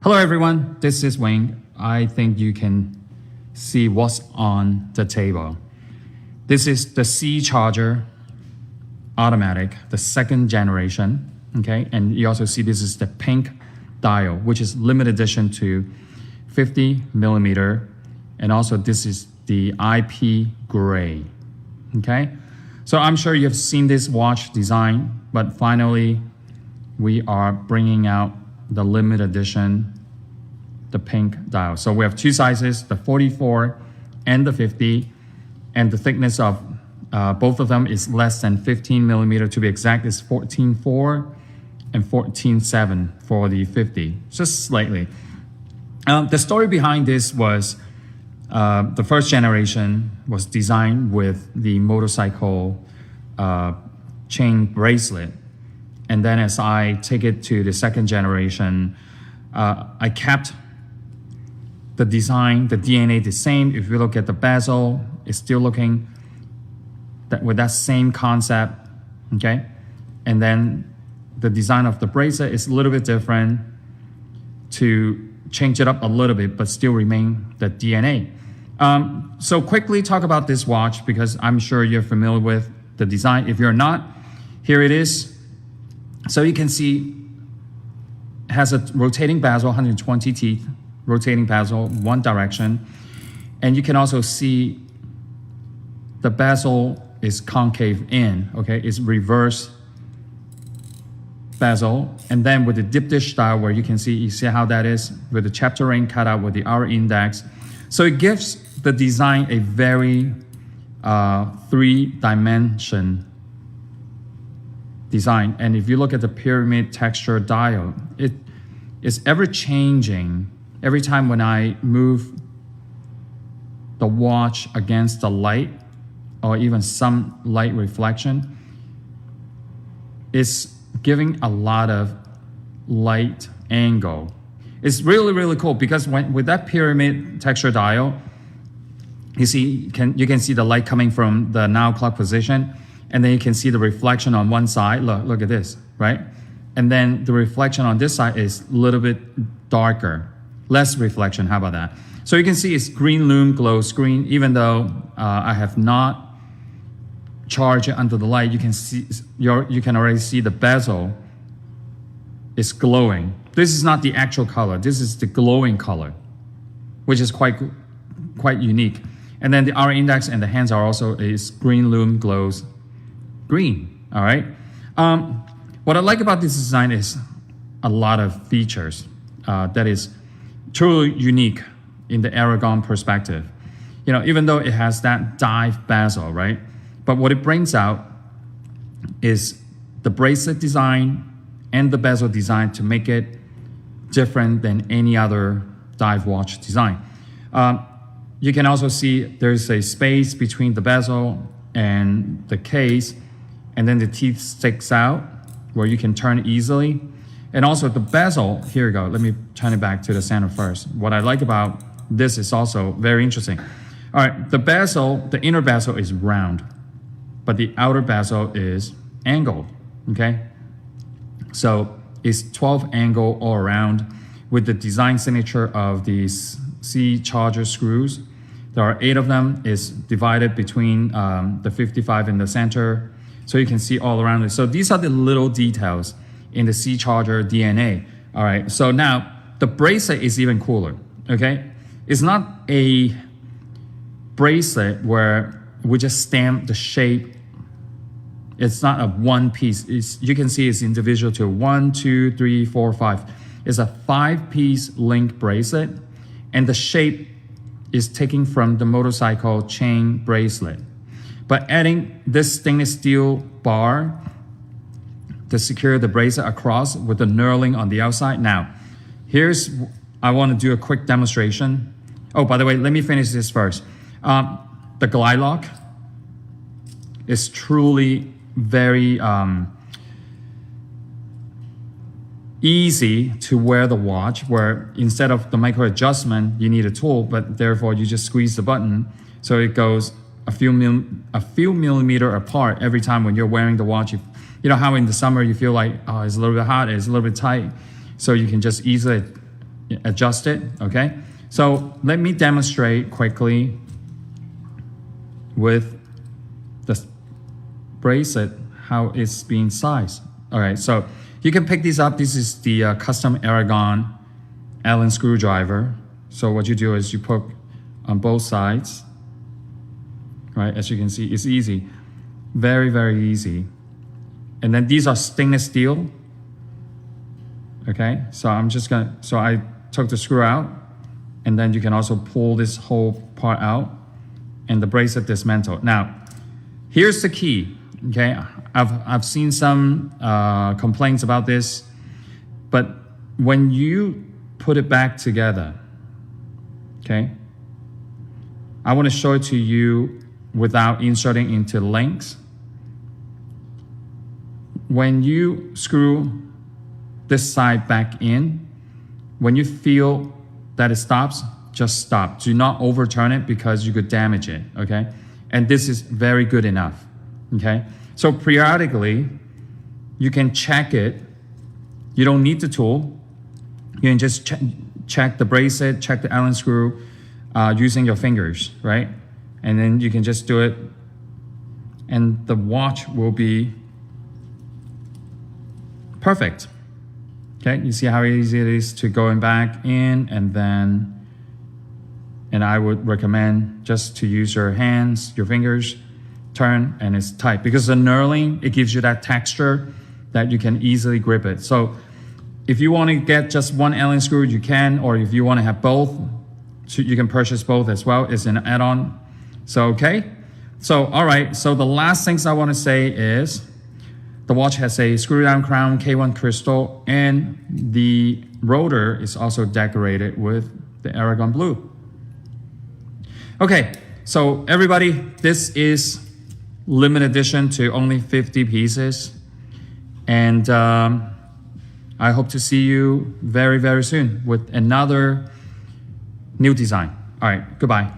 Hello everyone, this is Wayne. I think you can see what's on the table. This is the C charger automatic, the second generation, okay? And you also see this is the pink dial, which is limited edition to 50 millimeter. And also this is the IP gray, okay? So I'm sure you've seen this watch design, but finally we are bringing out the limited edition, the pink dial. So we have two sizes, the 44 and the 50, and the thickness of both of them is less than 15 millimeter. To be exact, is 14.4 and 14.7 for the 50, just slightly. The story behind this was the first generation was designed with the motorcycle chain bracelet. And then as I take it to the second generation, I kept the design, the DNA the same. If you look at the bezel, it's still looking with that same concept, okay? And then the design of the bracelet is a little bit different to change it up a little bit, but still remain the DNA. So quickly talk about this watch because I'm sure you're familiar with the design. If you're not, here it is. So you can see it has a rotating bezel, 120 teeth, rotating bezel, one direction. And you can also see the bezel is concave in, okay? It's reverse bezel. And then with the dip dish style where you see how that is with the chapter ring cut out with the hour index. So it gives the design a very three-dimension design. And if you look at the pyramid texture dial, it is ever changing. Every time when I move the watch against the light or even some light reflection, it's giving a lot of light angle. It's really, really cool because with that pyramid texture dial, you can see the light coming from the now clock position. And then you can see the reflection on one side. Look at this, right? And then the reflection on this side is a little bit darker, less reflection. How about that? So you can see it's green lume glow screen. Even though I have not charged it under the light, you can see you can already see the bezel is glowing. This is not the actual color. This is the glowing color, which is quite unique. And then the hour index and the hands are also is green lume glows green, all right? What I like about this design is a lot of features that is truly unique in the Aragon perspective. You know, even though it has that dive bezel, right? But what it brings out is the bracelet design and the bezel design to make it different than any other dive watch design. You can also see there's a space between the bezel and the case, and then the teeth sticks out where you can turn easily. And also the bezel, here we go, let me turn it back to the center first. What I like about this is also very interesting. All right, the bezel, the inner bezel is round, but the outer bezel is angled, okay? So it's 12 angle all around with the design signature of these C charger screws. There are 8 of them. It's divided between the 55 in the center, so you can see all around it. So these are the little details in the C charger DNA. All right, so now the bracelet is even cooler, okay? It's not a bracelet where we just stamp the shape. It's not a one piece. You can see it's individual to 1, 2, 3, 4, 5. It's a 5-piece link bracelet, and the shape is taken from the motorcycle chain bracelet. But adding this stainless steel bar to secure the bracelet across with the knurling on the outside. Now, I want to do a quick demonstration. Oh, by the way, let me finish this first. The glide lock is truly very easy to wear the watch, where instead of the micro adjustment, you need a tool, but therefore you just squeeze the button. So it goes a few millimeter apart every time when you're wearing the watch. You You know how in the summer you feel like, oh, it's a little bit hot, it's a little bit tight. So you can just easily adjust it, okay? So let me demonstrate quickly with the bracelet how it's being sized. All right, so you can pick these up. This is the custom Aragon Allen screwdriver. So what you do is you put on both sides, right? As you can see, it's easy, very, very easy. And then these are stainless steel. Okay, so I took the screw out, and then you can also pull this whole part out and the bracelet dismantled. Now, here's the key, okay? I've seen some complaints about this, but when you put it back together, okay, I want to show it to you without inserting into links. When you screw this side back in, when you feel that it stops, just stop. Do not overturn it because you could damage it, okay? And this is very good enough, okay? So periodically, you can check it. You don't need the tool. You can just check the bracelet, check the Allen screw using your fingers, right? And then you can just do it, and the watch will be perfect. Okay, you see how easy it is to going back in, and I would recommend just to use your hands, your fingers, turn, and it's tight. Because the knurling, it gives you that texture that you can easily grip it. So if you want to get just one Allen screw, you can, or if you want to have both, so you can purchase both as well. It's an add-on. So, okay. So, all right. So the last things I want to say is, the watch has a screw-down crown, K1 crystal, and the rotor is also decorated with the Aragon blue. Okay, so everybody, this is limited edition to only 50 pieces. And I hope to see you very, very soon with another new design. All right, goodbye.